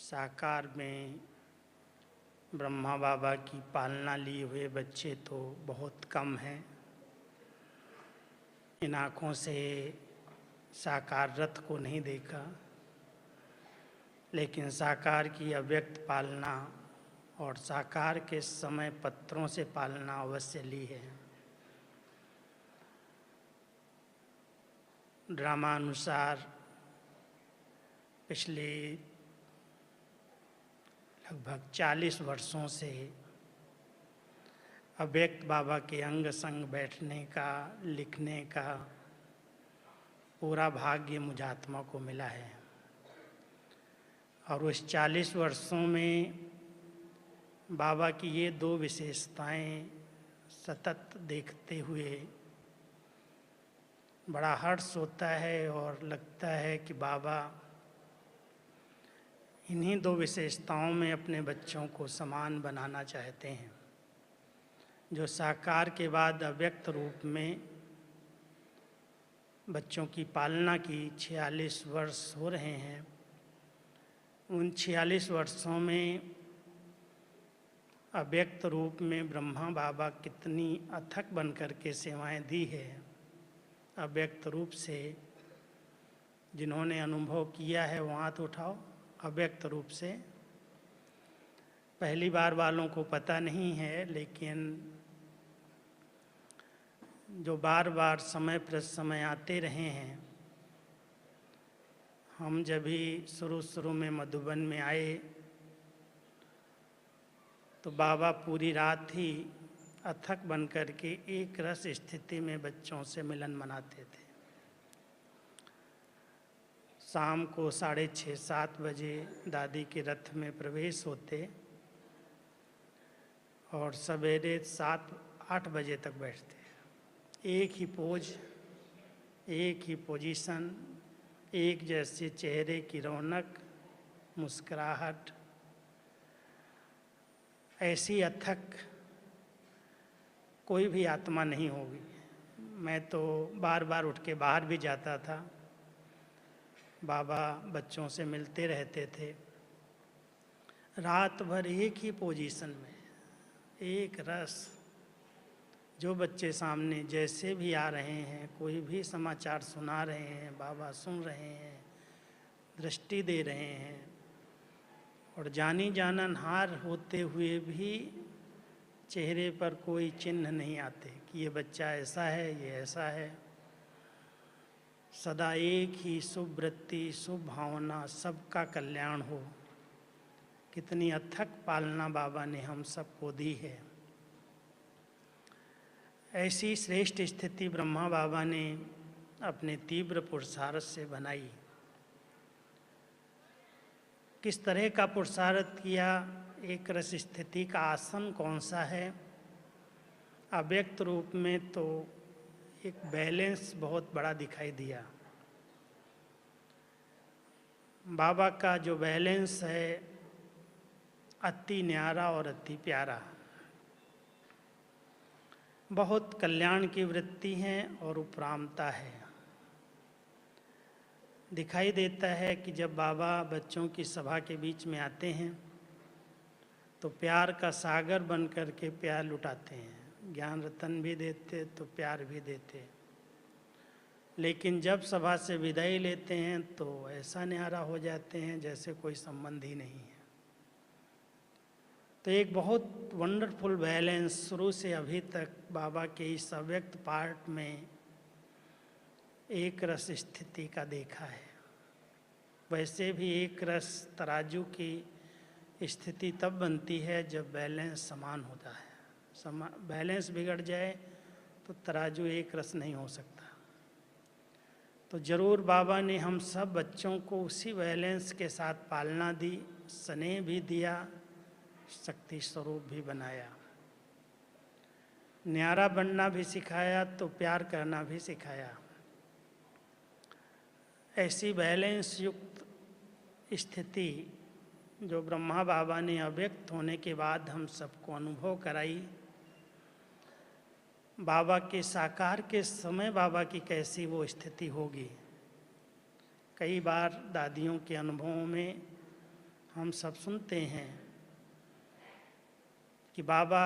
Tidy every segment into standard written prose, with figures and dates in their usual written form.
साकार में ब्रह्मा बाबा की पालना लिए हुए बच्चे तो बहुत कम हैं। इन आँखों से साकार रथ को नहीं देखा, लेकिन साकार की अव्यक्त पालना और साकार के समय पत्रों से पालना अवश्य ली है। ड्रामानुसार पिछले लगभग 40 वर्षों से अव्यक्त बाबा के अंग संग बैठने का, लिखने का पूरा भाग्य मुझात्मा को मिला है। और उस 40 वर्षों में बाबा की ये दो विशेषताएं सतत देखते हुए बड़ा हर्ष होता है और लगता है कि बाबा इन्हीं दो विशेषताओं में अपने बच्चों को समान बनाना चाहते हैं। जो साकार के बाद अव्यक्त रूप में बच्चों की पालना की 46 वर्ष हो रहे हैं, उन 46 वर्षों में अव्यक्त रूप में ब्रह्मा बाबा कितनी अथक बन कर के सेवाएं दी है। अव्यक्त रूप से जिन्होंने अनुभव किया है वो हाथ उठाओ। अव्यक्त रूप से पहली बार वालों को पता नहीं है, लेकिन जो बार बार समय पर समय आते रहे हैं। हम जब भी शुरू में मधुबन में आए तो बाबा पूरी रात ही अथक बन कर के एक रस स्थिति में बच्चों से मिलन मनाते थे। शाम को 6:30-7 बजे दादी के रथ में प्रवेश होते और सवेरे 7-8 बजे तक बैठते। एक ही पोज, एक ही पोजीशन, एक जैसे चेहरे की रौनक, मुस्कुराहट, ऐसी अथक कोई भी आत्मा नहीं होगी। मैं तो बार बार उठ के बाहर भी जाता था, बाबा बच्चों से मिलते रहते थे। रात भर एक ही पोजीशन में, एक रस। जो बच्चे सामने जैसे भी आ रहे हैं, कोई भी समाचार सुना रहे हैं, बाबा सुन रहे हैं, दृष्टि दे रहे हैं। और जानी जाननहार होते हुए भी चेहरे पर कोई चिन्ह नहीं आते कि ये बच्चा ऐसा है, ये ऐसा है। सदा एक ही शुभ वृत्ति, शुभ भावना, सबका कल्याण हो। कितनी अथक पालना बाबा ने हम सबको दी है। ऐसी श्रेष्ठ स्थिति ब्रह्मा बाबा ने अपने तीव्र पुरुषार्थ से बनाई। किस तरह का पुरुषार्थ किया? एक रस स्थिति का आसन कौन सा है? अव्यक्त रूप में तो एक बैलेंस बहुत बड़ा दिखाई दिया। बाबा का जो बैलेंस है अति न्यारा और अति प्यारा। बहुत कल्याण की वृत्ति है और उपरामता है। दिखाई देता है कि जब बाबा बच्चों की सभा के बीच में आते हैं तो प्यार का सागर बन कर के प्यार लुटाते हैं। ज्ञान रतन भी देते तो प्यार भी देते, लेकिन जब सभा से विदाई लेते हैं तो ऐसा न्यारा हो जाते हैं जैसे कोई संबंध ही नहीं है। तो एक बहुत वंडरफुल बैलेंस शुरू से अभी तक बाबा के इस अव्यक्त पार्ट में एक रस स्थिति का देखा है। वैसे भी एक रस तराजू की स्थिति तब बनती है जब बैलेंस समान होता है। बैलेंस बिगड़ जाए तो तराजू एक रस नहीं हो सकता। तो जरूर बाबा ने हम सब बच्चों को उसी बैलेंस के साथ पालना दी, स्नेह भी दिया, शक्ति स्वरूप भी बनाया। न्यारा बनना भी सिखाया तो प्यार करना भी सिखाया। ऐसी बैलेंस युक्त स्थिति जो ब्रह्मा बाबा ने अव्यक्त होने के बाद हम सबको अनुभव कराई। बाबा के साकार के समय बाबा की कैसी वो स्थिति होगी। कई बार दादियों के अनुभवों में हम सब सुनते हैं कि बाबा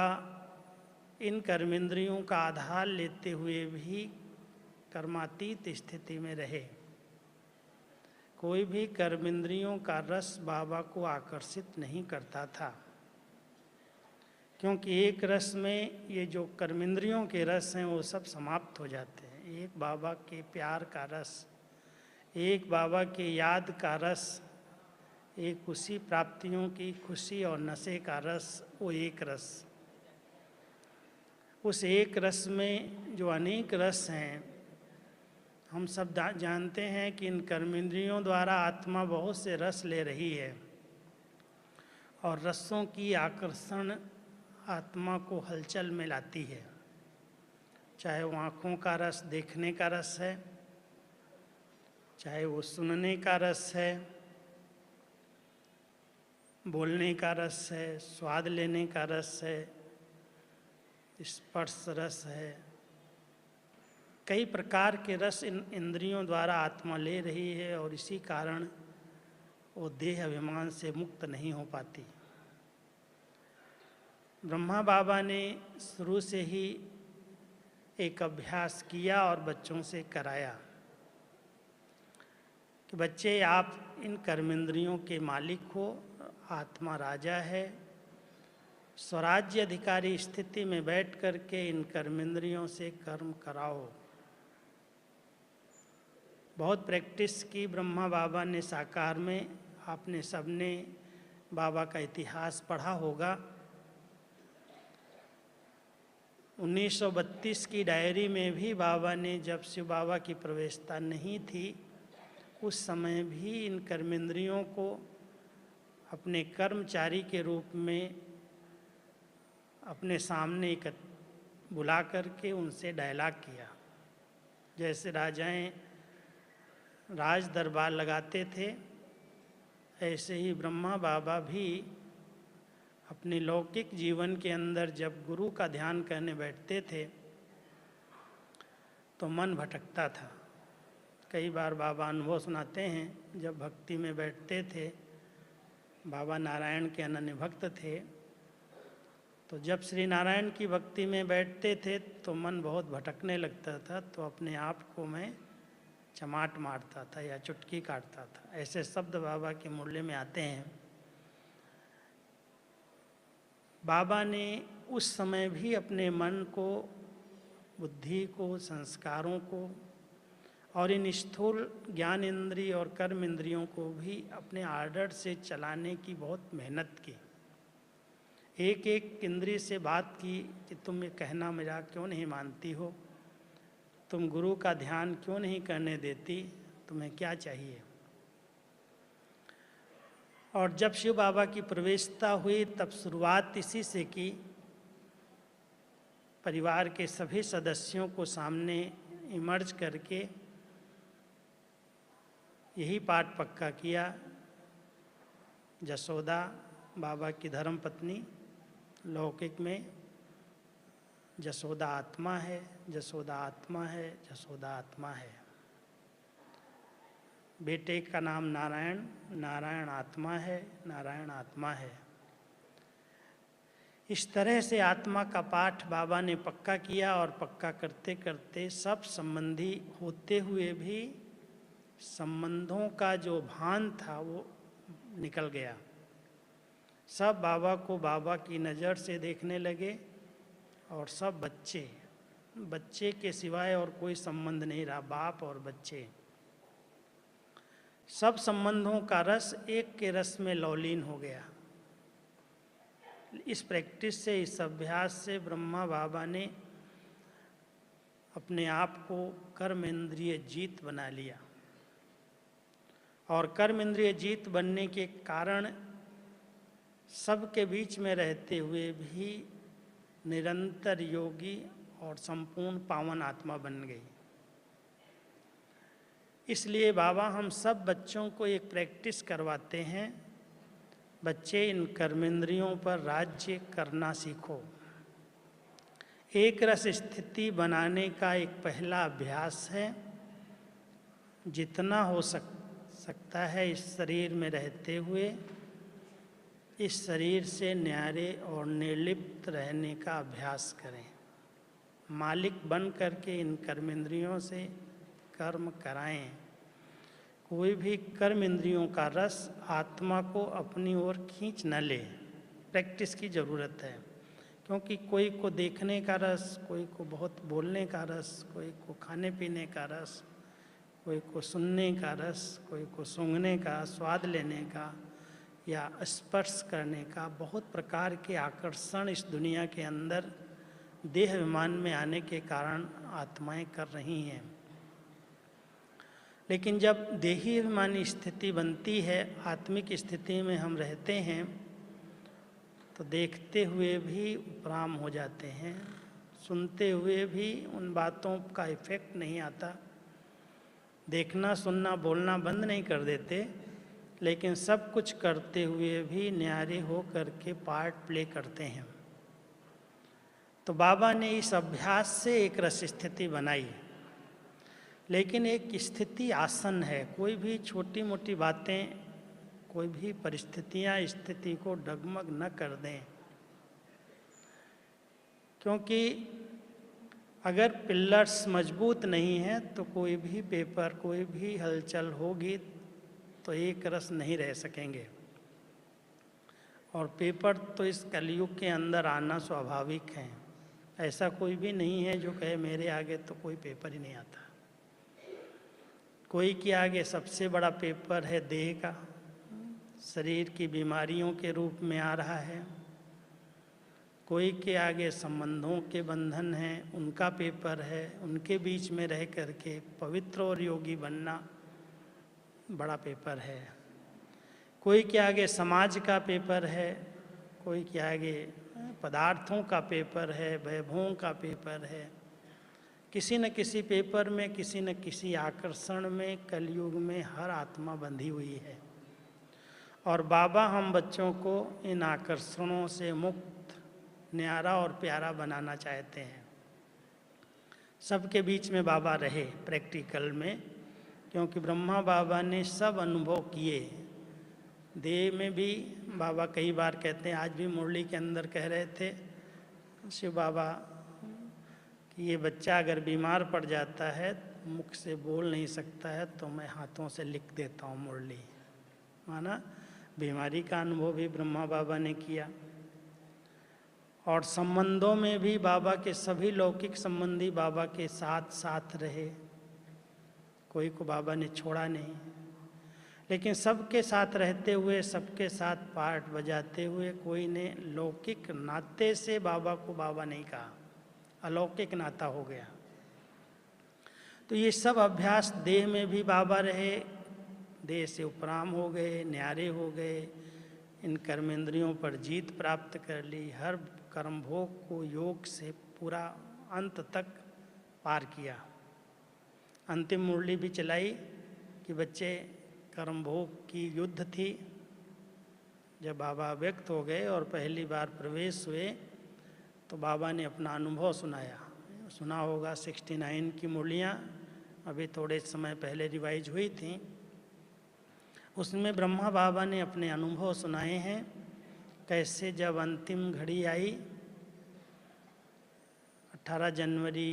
इन कर्मेंद्रियों का आधार लेते हुए भी कर्मातीत स्थिति में रहे। कोई भी कर्मेंद्रियों का रस बाबा को आकर्षित नहीं करता था, क्योंकि एक रस में ये जो कर्मेंद्रियों के रस हैं वो सब समाप्त हो जाते हैं। एक बाबा के प्यार का रस, एक बाबा के याद का रस, एक उसी प्राप्तियों की खुशी और नशे का रस, वो एक रस। उस एक रस में जो अनेक रस हैं, हम सब जानते हैं कि इन कर्मेंद्रियों द्वारा आत्मा बहुत से रस ले रही है और रसों की आकर्षण आत्मा को हलचल में लाती है। चाहे वो आँखों का रस देखने का रस है, चाहे वो सुनने का रस है, बोलने का रस है, स्वाद लेने का रस है, स्पर्श रस है। कई प्रकार के रस इन इंद्रियों द्वारा आत्मा ले रही है और इसी कारण वो देह अभिमान से मुक्त नहीं हो पाती। ब्रह्मा बाबा ने शुरू से ही एक अभ्यास किया और बच्चों से कराया कि बच्चे, आप इन कर्मेंद्रियों के मालिक हो, आत्मा राजा है। स्वराज्य अधिकारी स्थिति में बैठ कर के इन कर्मेंद्रियों से कर्म कराओ। बहुत प्रैक्टिस की ब्रह्मा बाबा ने साकार में। आपने सबने बाबा का इतिहास पढ़ा होगा। 1932 की डायरी में भी बाबा ने, जब शिव बाबा की प्रवेशता नहीं थी, उस समय भी इन कर्मेंद्रियों को अपने कर्मचारी के रूप में अपने सामने बुला करके उनसे डायलॉग किया। जैसे राजाएं राज दरबार लगाते थे, ऐसे ही ब्रह्मा बाबा भी अपने लौकिक जीवन के अंदर जब गुरु का ध्यान करने बैठते थे तो मन भटकता था। कई बार बाबा अनुभव सुनाते हैं, जब भक्ति में बैठते थे, बाबा नारायण के अनन्य भक्त थे, तो जब श्री नारायण की भक्ति में बैठते थे तो मन बहुत भटकने लगता था, तो अपने आप को मैं चमाट मारता था या चुटकी काटता था। ऐसे शब्द बाबा के मुरली में आते हैं। बाबा ने उस समय भी अपने मन को, बुद्धि को, संस्कारों को और इन स्थूल ज्ञान इंद्रिय और कर्म इंद्रियों को भी अपने आर्डर से चलाने की बहुत मेहनत की। एक एक इंद्रिय से बात की कि तुम ये कहना मेरा क्यों नहीं मानती हो, तुम गुरु का ध्यान क्यों नहीं करने देती, तुम्हें क्या चाहिए। और जब शिव बाबा की प्रवेशता हुई तब शुरुआत इसी से की। परिवार के सभी सदस्यों को सामने इमर्ज करके यही पाठ पक्का किया। जसोदा बाबा की धर्मपत्नी, लौकिक में जसोदा आत्मा है, जसोदा आत्मा है, जसोदा आत्मा है। बेटे का नाम नारायण, नारायण आत्मा है, नारायण आत्मा है। इस तरह से आत्मा का पाठ बाबा ने पक्का किया और पक्का करते करते सब संबंधी होते हुए भी संबंधों का जो भान था वो निकल गया। सब बाबा को बाबा की नज़र से देखने लगे और सब बच्चे के सिवाय और कोई संबंध नहीं रहा। बाप और बच्चे, सब संबंधों का रस एक के रस में लौलीन हो गया। इस प्रैक्टिस से, इस अभ्यास से ब्रह्मा बाबा ने अपने आप को कर्म इंद्रिय जीत बना लिया। और कर्म इंद्रिय जीत बनने के कारण सबके बीच में रहते हुए भी निरंतर योगी और संपूर्ण पावन आत्मा बन गई। इसलिए बाबा हम सब बच्चों को एक प्रैक्टिस करवाते हैं, बच्चे इन कर्मेंद्रियों पर राज्य करना सीखो। एक रस स्थिति बनाने का एक पहला अभ्यास है। जितना हो सकता है इस शरीर में रहते हुए इस शरीर से न्यारे और निर्लिप्त रहने का अभ्यास करें। मालिक बन करके इन कर्मेंद्रियों से कर्म कराएं। कोई भी कर्म इंद्रियों का रस आत्मा को अपनी ओर खींच न ले। प्रैक्टिस की ज़रूरत है, क्योंकि कोई को देखने का रस, कोई को बहुत बोलने का रस, कोई को खाने पीने का रस, कोई को सुनने का रस, कोई को सूंघने का, स्वाद लेने का या स्पर्श करने का, बहुत प्रकार के आकर्षण इस दुनिया के अंदर देह विमान में आने के कारण आत्माएं कर रही हैं। लेकिन जब देही अभिमानी स्थिति बनती है, आत्मिक स्थिति में हम रहते हैं, तो देखते हुए भी उपराम हो जाते हैं, सुनते हुए भी उन बातों का इफेक्ट नहीं आता। देखना, सुनना, बोलना बंद नहीं कर देते, लेकिन सब कुछ करते हुए भी न्यारे हो करके पार्ट प्ले करते हैं। तो बाबा ने इस अभ्यास से एक रस स्थिति बनाई। लेकिन एक स्थिति आसन है। कोई भी छोटी मोटी बातें, कोई भी परिस्थितियां स्थिति को डगमग न कर दें, क्योंकि अगर पिलर्स मजबूत नहीं हैं तो कोई भी पेपर, कोई भी हलचल होगी तो एक रस नहीं रह सकेंगे। और पेपर तो इस कलयुग के अंदर आना स्वाभाविक है। ऐसा कोई भी नहीं है जो कहे मेरे आगे तो कोई पेपर ही नहीं आता। कोई के आगे सबसे बड़ा पेपर है देह का, शरीर की बीमारियों के रूप में आ रहा है। कोई के आगे संबंधों के बंधन हैं, उनका पेपर है। उनके बीच में रह करके पवित्र और योगी बनना बड़ा पेपर है। कोई के आगे समाज का पेपर है, कोई के आगे पदार्थों का पेपर है, वैभवों का पेपर है। किसी न किसी पेपर में, किसी न किसी आकर्षण में कलयुग में हर आत्मा बंधी हुई है। और बाबा हम बच्चों को इन आकर्षणों से मुक्त, न्यारा और प्यारा बनाना चाहते हैं। सबके बीच में बाबा रहे प्रैक्टिकल में, क्योंकि ब्रह्मा बाबा ने सब अनुभव किए। देह में भी बाबा कई बार कहते हैं, आज भी मुरली के अंदर कह रहे थे शिव बाबा कि ये बच्चा अगर बीमार पड़ जाता है, मुख से बोल नहीं सकता है, तो मैं हाथों से लिख देता हूँ मुरली। माना बीमारी का अनुभव भी ब्रह्मा बाबा ने किया। और संबंधों में भी बाबा के सभी लौकिक संबंधी बाबा के साथ साथ रहे। कोई को बाबा ने छोड़ा नहीं, लेकिन सबके साथ रहते हुए, सबके साथ पार्ट बजाते हुए, कोई ने लौकिक नाते से बाबा को बाबा नहीं कहा, अलौकिक नाता हो गया। तो ये सब अभ्यास देह में भी बाबा रहे, देह से उपराम हो गए, न्यारे हो गए, इन कर्मेंद्रियों पर जीत प्राप्त कर ली, हर कर्म भोग को योग से पूरा अंत तक पार किया। अंतिम मुरली भी चलाई कि बच्चे, कर्म भोग की युद्ध थी। जब बाबा व्यक्त हो गए और पहली बार प्रवेश हुए तो बाबा ने अपना अनुभव सुनाया। सुना होगा 69 की मुरलियाँ अभी थोड़े समय पहले रिवाइज हुई थी। उसमें ब्रह्मा बाबा ने अपने अनुभव सुनाए हैं, कैसे जब अंतिम घड़ी आई 18 जनवरी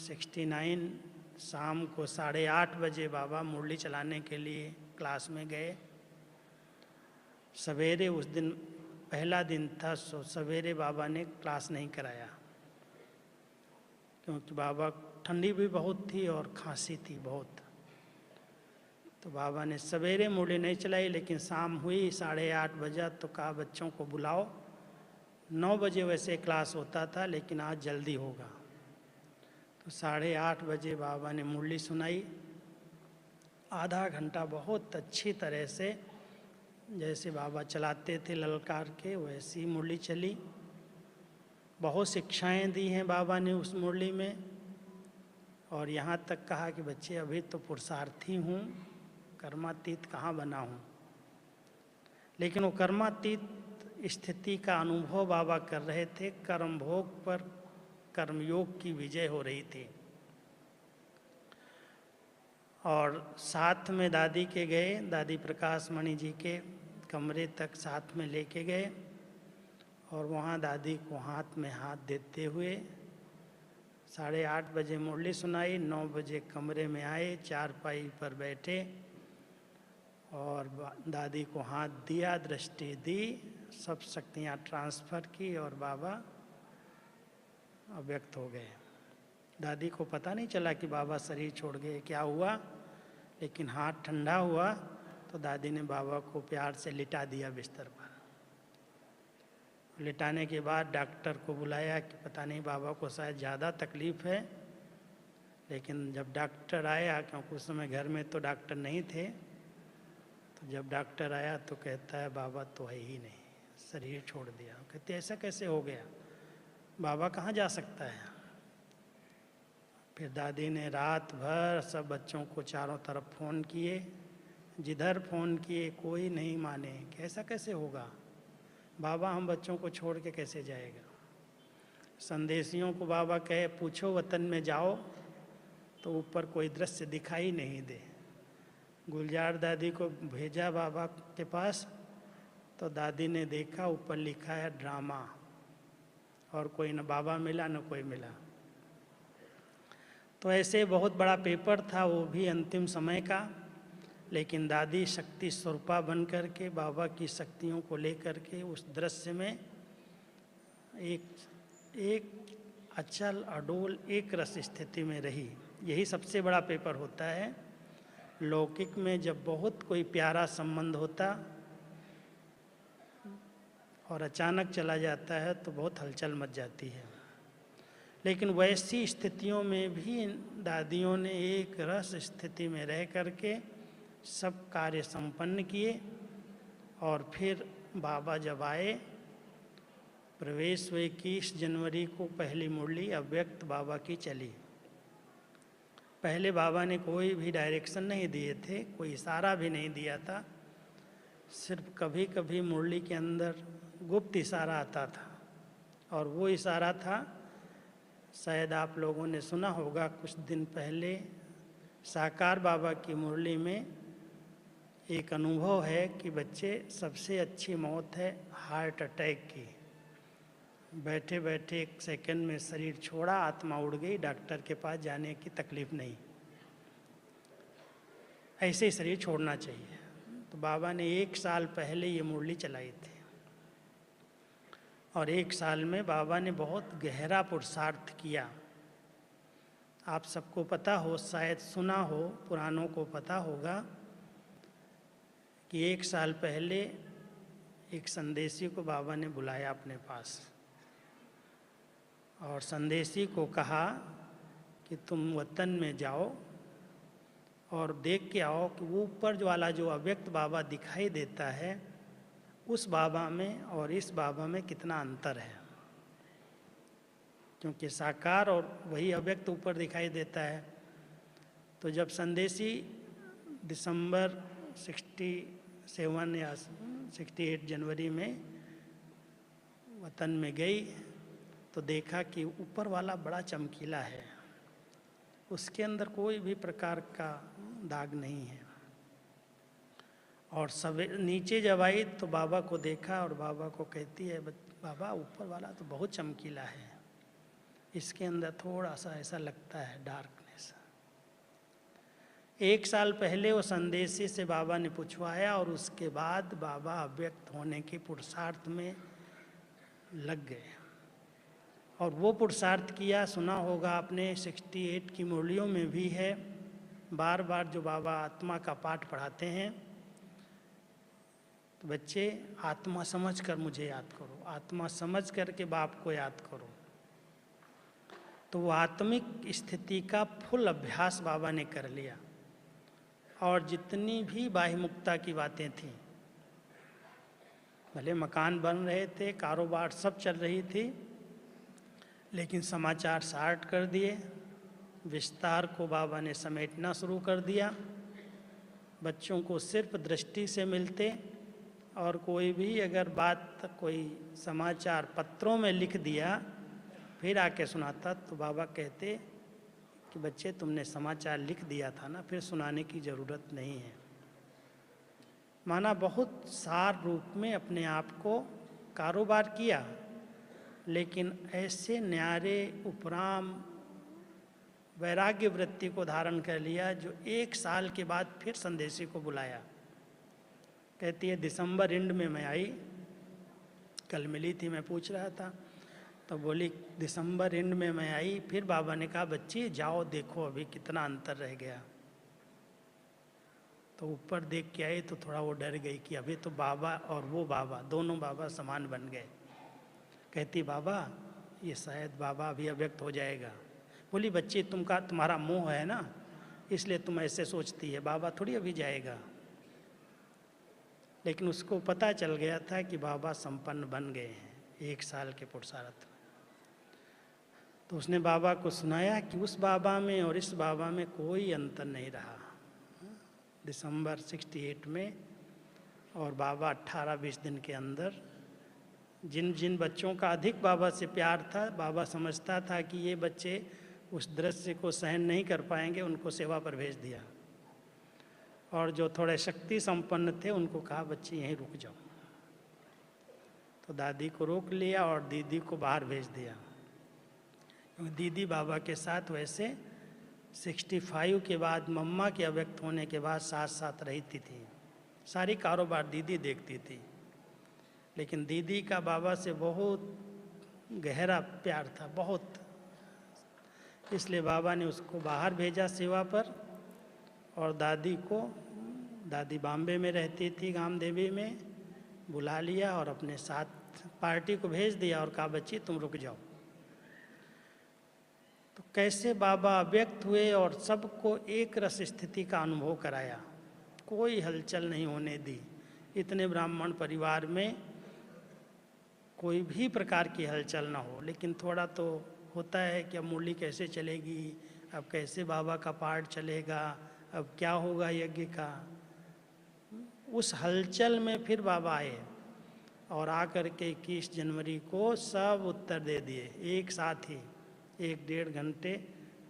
69 शाम को 8:30 बजे बाबा मुरली चलाने के लिए क्लास में गए। सवेरे उस दिन पहला दिन था, सो सवेरे बाबा ने क्लास नहीं कराया, क्योंकि बाबा ठंडी भी बहुत थी और खांसी थी बहुत। तो बाबा ने सवेरे मुरली नहीं चलाई, लेकिन शाम हुई 8:30 बजा तो कहा बच्चों को बुलाओ। 9 बजे वैसे क्लास होता था, लेकिन आज जल्दी होगा। तो 8:30 बजे बाबा ने मुरली सुनाई। आधा घंटा बहुत अच्छी तरह से, जैसे बाबा चलाते थे ललकार के, वैसी मुरली चली। बहुत शिक्षाएं दी हैं बाबा ने उस मुरली में। और यहाँ तक कहा कि बच्चे अभी तो पुरुषार्थी हूँ, कर्मातीत कहाँ बना हूँ। लेकिन वो कर्मातीत स्थिति का अनुभव बाबा कर रहे थे। कर्म भोग पर कर्मयोग की विजय हो रही थी। और साथ में दादी के गए, दादी प्रकाश मणि जी के, कमरे तक साथ में लेके गए और वहाँ दादी को हाथ में हाथ देते हुए 8:30 बजे मुरली सुनाई। 9 बजे कमरे में आए, चारपाई पर बैठे और दादी को हाथ दिया, दृष्टि दी, सब शक्तियाँ ट्रांसफ़र की और बाबा अव्यक्त हो गए। दादी को पता नहीं चला कि बाबा शरीर छोड़ गए, क्या हुआ, लेकिन हाथ ठंडा हुआ तो दादी ने बाबा को प्यार से लिटा दिया बिस्तर पर। लिटाने के बाद डॉक्टर को बुलाया कि पता नहीं बाबा को शायद ज़्यादा तकलीफ़ है, लेकिन जब डॉक्टर आया, क्योंकि उस समय घर में तो डॉक्टर नहीं थे, तो जब डॉक्टर आया तो कहता है बाबा तो है ही नहीं, शरीर छोड़ दिया। कहते ऐसा कैसे हो गया, बाबा कहाँ जा सकता है। फिर दादी ने रात भर सब बच्चों को चारों तरफ फ़ोन किए, जिधर फ़ोन किए कोई नहीं माने कि ऐसा कैसे होगा, बाबा हम बच्चों को छोड़ के कैसे जाएगा। संदेशियों को बाबा कहे पूछो वतन में जाओ, तो ऊपर कोई दृश्य दिखाई नहीं दे। गुलजार दादी को भेजा बाबा के पास, तो दादी ने देखा ऊपर लिखा है ड्रामा, और कोई न बाबा मिला न कोई मिला। तो ऐसे बहुत बड़ा पेपर था, वो भी अंतिम समय का, लेकिन दादी शक्ति स्वरूपा बन कर के बाबा की शक्तियों को लेकर के उस दृश्य में एक अचल अडोल एक रस स्थिति में रही। यही सबसे बड़ा पेपर होता है। लौकिक में जब बहुत कोई प्यारा संबंध होता और अचानक चला जाता है तो बहुत हलचल मच जाती है, लेकिन वैसी स्थितियों में भी दादियों ने एक रस स्थिति में रह करके सब कार्य संपन्न किए। और फिर बाबा जब आए, प्रवेश हुए 21 जनवरी को पहली मुरली अव्यक्त बाबा की चली। पहले बाबा ने कोई भी डायरेक्शन नहीं दिए थे, कोई इशारा भी नहीं दिया था, सिर्फ कभी कभी मुरली के अंदर गुप्त इशारा आता था, और वो इशारा था, शायद आप लोगों ने सुना होगा, कुछ दिन पहले साकार बाबा की मुरली में एक अनुभव है कि बच्चे सबसे अच्छी मौत है हार्ट अटैक की। बैठे बैठे 1 सेकंड में शरीर छोड़ा, आत्मा उड़ गई, डॉक्टर के पास जाने की तकलीफ नहीं। ऐसे ही शरीर छोड़ना चाहिए। तो बाबा ने 1 साल पहले ये मुरली चलाई थी, और 1 साल में बाबा ने बहुत गहरा पुरुषार्थ किया। आप सबको पता हो, शायद सुना हो, पुरानों को पता होगा कि 1 साल पहले एक संदेशी को बाबा ने बुलाया अपने पास, और संदेशी को कहा कि तुम वतन में जाओ और देख के आओ कि वो ऊपर वाला जो अव्यक्त बाबा दिखाई देता है, उस बाबा में और इस बाबा में कितना अंतर है। क्योंकि साकार और वही अव्यक्त ऊपर दिखाई देता है। तो जब संदेशी दिसंबर 67 या 68 जनवरी में वतन में गई, तो देखा कि ऊपर वाला बड़ा चमकीला है, उसके अंदर कोई भी प्रकार का दाग नहीं है। और सब नीचे जब आई तो बाबा को देखा, और बाबा को कहती है बाबा ऊपर वाला तो बहुत चमकीला है, इसके अंदर थोड़ा सा ऐसा लगता है डार्कनेस। 1 साल पहले वो संदेशी से बाबा ने पूछवाया, और उसके बाद बाबा अव्यक्त होने के पुरुषार्थ में लग गए। और वो पुरुषार्थ किया, सुना होगा आपने, 68 की मुरलियों में भी है, बार बार जो बाबा आत्मा का पाठ पढ़ाते हैं, तो बच्चे आत्मा समझ कर मुझे याद करो, आत्मा समझ कर के बाप को याद करो। तो वो आत्मिक स्थिति का फुल अभ्यास बाबा ने कर लिया। और जितनी भी बाह्यमुक्ता की बातें थीं, भले मकान बन रहे थे, कारोबार सब चल रही थी, लेकिन समाचार शार्ट कर दिए, विस्तार को बाबा ने समेटना शुरू कर दिया। बच्चों को सिर्फ दृष्टि से मिलते, और कोई भी अगर बात कोई समाचार पत्रों में लिख दिया फिर आके सुनाता, तो बाबा कहते कि बच्चे तुमने समाचार लिख दिया था ना, फिर सुनाने की ज़रूरत नहीं है। माना बहुत सार रूप में अपने आप को कारोबार किया, लेकिन ऐसे न्यारे उपराम वैराग्य वृत्ति को धारण कर लिया जो 1 साल के बाद फिर संदेशी को बुलाया। कहती है दिसंबर एंड में मैं आई, कल मिली थी, मैं पूछ रहा था तो बोली दिसंबर एंड में मैं आई। फिर बाबा ने कहा बच्ची जाओ देखो अभी कितना अंतर रह गया। तो ऊपर देख के आई तो थोड़ा वो डर गई कि अभी तो बाबा और वो बाबा दोनों बाबा समान बन गए। कहती बाबा ये शायद बाबा अभी अव्यक्त हो जाएगा। बोली बच्ची तुम्हारा मोह है ना, इसलिए तुम ऐसे सोचती है, बाबा थोड़ी अभी जाएगा। लेकिन उसको पता चल गया था कि बाबा संपन्न बन गए हैं 1 साल के पुरुषार्थ में। तो उसने बाबा को सुनाया कि उस बाबा में और इस बाबा में कोई अंतर नहीं रहा। दिसंबर 68 में और बाबा 18-20 दिन के अंदर जिन जिन बच्चों का अधिक बाबा से प्यार था, बाबा समझता था कि ये बच्चे उस दृश्य को सहन नहीं कर पाएंगे, उनको सेवा पर भेज दिया। और जो थोड़े शक्ति संपन्न थे उनको कहा बच्चे यहीं रुक जाओ। तो दादी को रोक लिया और दीदी को बाहर भेज दिया। दीदी बाबा के साथ वैसे 65 के बाद मम्मा के अव्यक्त होने के बाद साथ साथ रहती थी। सारी कारोबार दीदी देखती थी, लेकिन दीदी का बाबा से बहुत गहरा प्यार था, बहुत। इसलिए बाबा ने उसको बाहर भेजा सेवा पर और दादी बॉम्बे में रहती थी, गामदेवी में, बुला लिया और अपने साथ पार्टी को भेज दिया और कहा बच्ची तुम रुक जाओ। तो कैसे बाबा अव्यक्त हुए और सबको एक रस स्थिति का अनुभव कराया, कोई हलचल नहीं होने दी। इतने ब्राह्मण परिवार में कोई भी प्रकार की हलचल ना हो, लेकिन थोड़ा तो होता है कि अब मुरली कैसे चलेगी, अब कैसे बाबा का पाठ चलेगा, अब क्या होगा यज्ञ का। उस हलचल में फिर बाबा आए और आकर के 21 जनवरी को सब उत्तर दे दिए एक साथ ही। 1-1.5 घंटे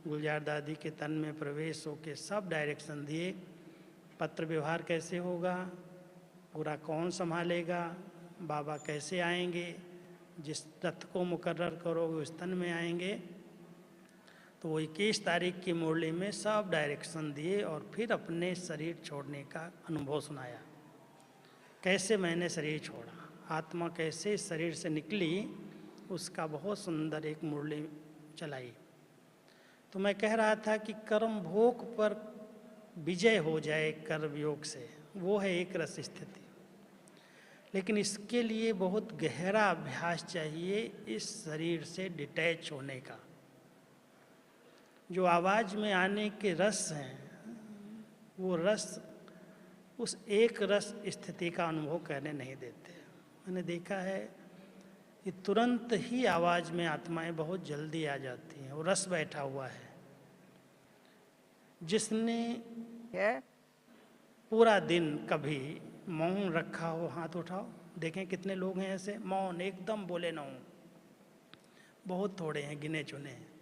गुलजार दादी के तन में प्रवेश होके सब डायरेक्शन दिए। पत्र व्यवहार कैसे होगा, पूरा कौन संभालेगा, बाबा कैसे आएंगे, जिस रथ को मुकर्रर करोगे उस तन में आएंगे। तो वो 21 तारीख की मुरली में सब डायरेक्शन दिए और फिर अपने शरीर छोड़ने का अनुभव सुनाया। कैसे मैंने शरीर छोड़ा, आत्मा कैसे इस शरीर से निकली, उसका बहुत सुंदर एक मुरली चलाई। तो मैं कह रहा था कि कर्म भोग पर विजय हो जाए कर्म योग से, वो है एक रस स्थिति। लेकिन इसके लिए बहुत गहरा अभ्यास चाहिए इस शरीर से डिटैच होने का। जो आवाज़ में आने के रस हैं, वो रस उस एक रस स्थिति का अनुभव करने नहीं देते। मैंने देखा है कि तुरंत ही आवाज़ में आत्माएं बहुत जल्दी आ जाती हैं, वो रस बैठा हुआ है। जिसने पूरा दिन कभी मौन रखा हो, हाथ उठाओ, देखें कितने लोग हैं ऐसे मौन, एकदम बोले ना हो। बहुत थोड़े हैं, गिने चुने हैं।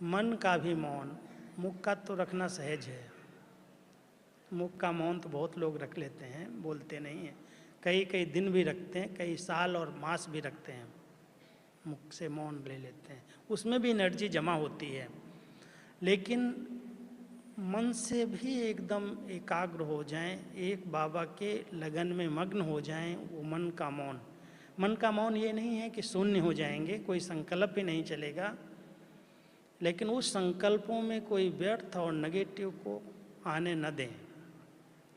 मन का भी मौन, मुख का तो रखना सहज है। मुख का मौन तो बहुत लोग रख लेते हैं, बोलते नहीं हैं। कई कई दिन भी रखते हैं, कई साल और मास भी रखते हैं, मुख से मौन ले लेते हैं। उसमें भी एनर्जी जमा होती है। लेकिन मन से भी एकदम एकाग्र हो जाएं, एक बाबा के लगन में मग्न हो जाएं, वो मन का मौन। मन का मौन ये नहीं है कि शून्य हो जाएंगे, कोई संकल्प भी नहीं चलेगा, लेकिन उस संकल्पों में कोई व्यर्थ और नेगेटिव को आने न दें।